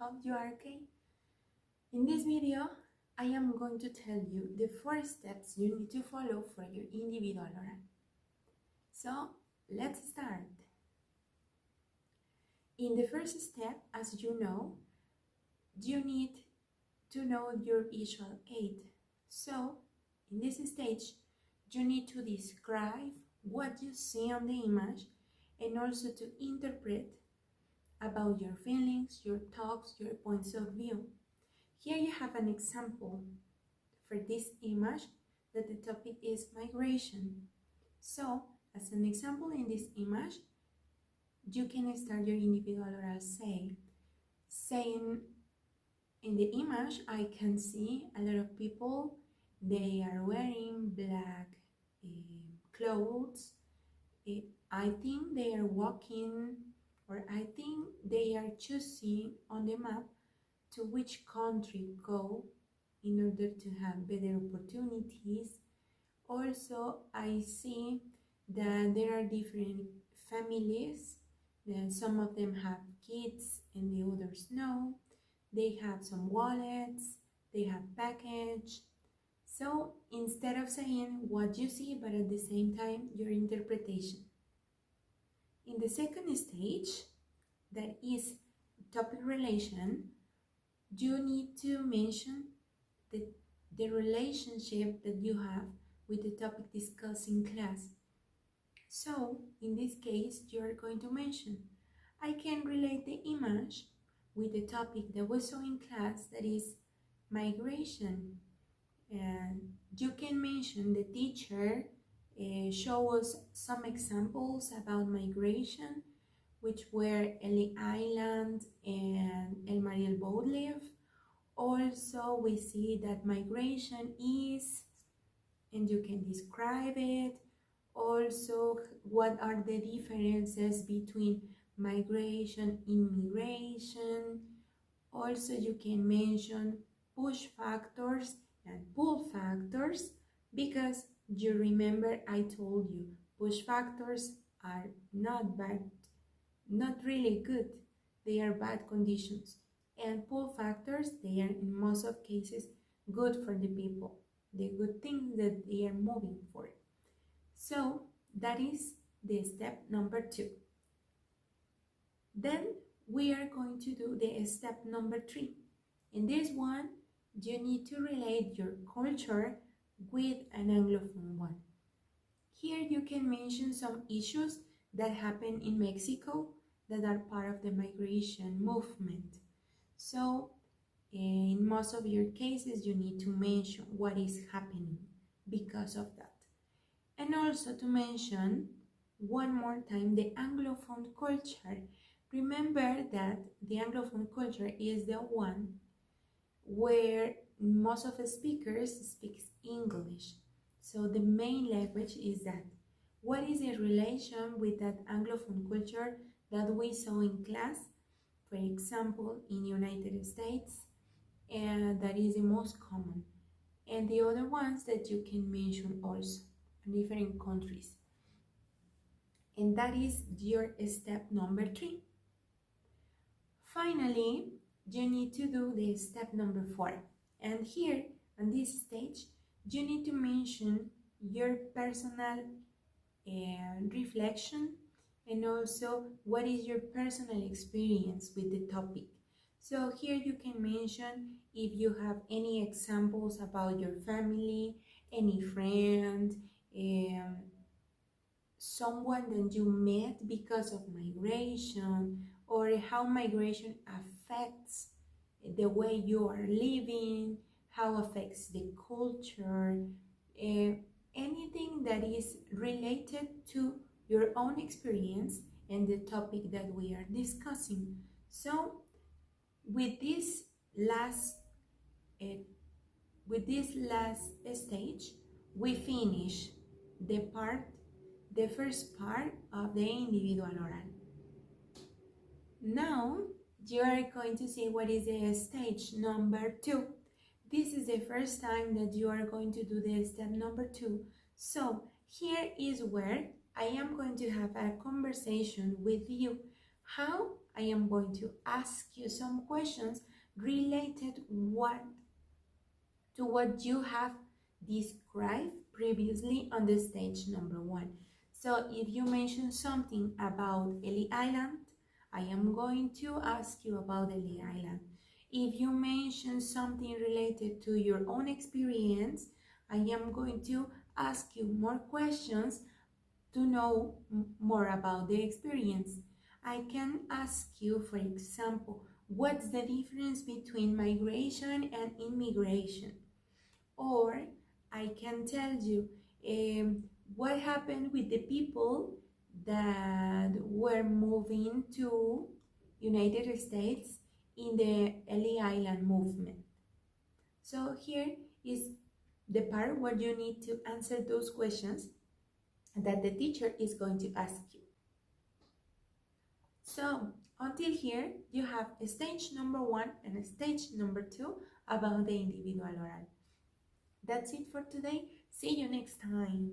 Hope you are okay. In this video, I am going to tell you the 4 steps you need to follow for your individual oral. So, let's start. In the first step, as you know, you need to know your visual aid. So, in this stage, you need to describe what you see on the image and also to interpret about your feelings, your thoughts, your points of view. Here you have an example for this image that the topic is migration. So, as an example in this image, you can start your individual oral saying in the image, I can see a lot of people, they are wearing black clothes. I think they are walking, or I think they are choosing on the map to which country go in order to have better opportunities. Also, I see that there are different families. Some of them have kids and the others no. They have some wallets, they have package. So instead of saying what you see, but at the same time your interpretation. In the second stage, that is topic relation, you need to mention the relationship that you have with the topic discussed in class. So, in this case, you are going to mention, I can relate the image with the topic that we saw in class, that is migration. And you can mention the teacher show us some examples about migration, which were Ellie Island and El Mariel both live. Also, we see that migration is, and you can describe it. Also, what are the differences between migration, immigration. Also, you can mention push factors and pull factors, because you remember I told you push factors are not bad, not really good. They are bad conditions. And pull factors, they are in most of cases good for the people, the good things that they are moving for. So that is the step number 2. Then we are going to do the step number 3. In this one, you need to relate your culture with an Anglophone one. Here you can mention some issues that happen in Mexico that are part of the migration movement. So in most of your cases, you need to mention what is happening because of that. And also to mention one more time the Anglophone culture. Remember that the Anglophone culture is the one where most of the speakers speak English. So the main language is that. What is the relation with that Anglophone culture that we saw in class? For example, in United States, and that is the most common. And the other ones that you can mention also in different countries. And that is your step number 3. Finally, you need to do the step number 4. And here, on this stage, you need to mention your personal reflection and also what is your personal experience with the topic. So here you can mention if you have any examples about your family, any friend, someone that you met because of migration, or how migration affects the way you are living, how affects the culture, anything that is related to your own experience and the topic that we are discussing. So with this last stage, we finish the first part of the individual oral. Now you are going to see what is the stage number 2. This is the first time that you are going to do the step number 2. So here is where I am going to have a conversation with you. How I am going to ask you some questions related to what you have described previously on the stage number 1. So if you mention something about Ellie Island, I am going to ask you about Ellie Island. If you mention something related to your own experience, I am going to ask you more questions to know more about the experience. I can ask you, for example, what's the difference between migration and immigration? Or I can tell you what happened with the people that were moving to United States in the Ellie Island movement. So here is the part where you need to answer those questions that the teacher is going to ask you. So until here, you have stage number 1 and stage number 2 about the individual oral. That's it for today. See you next time.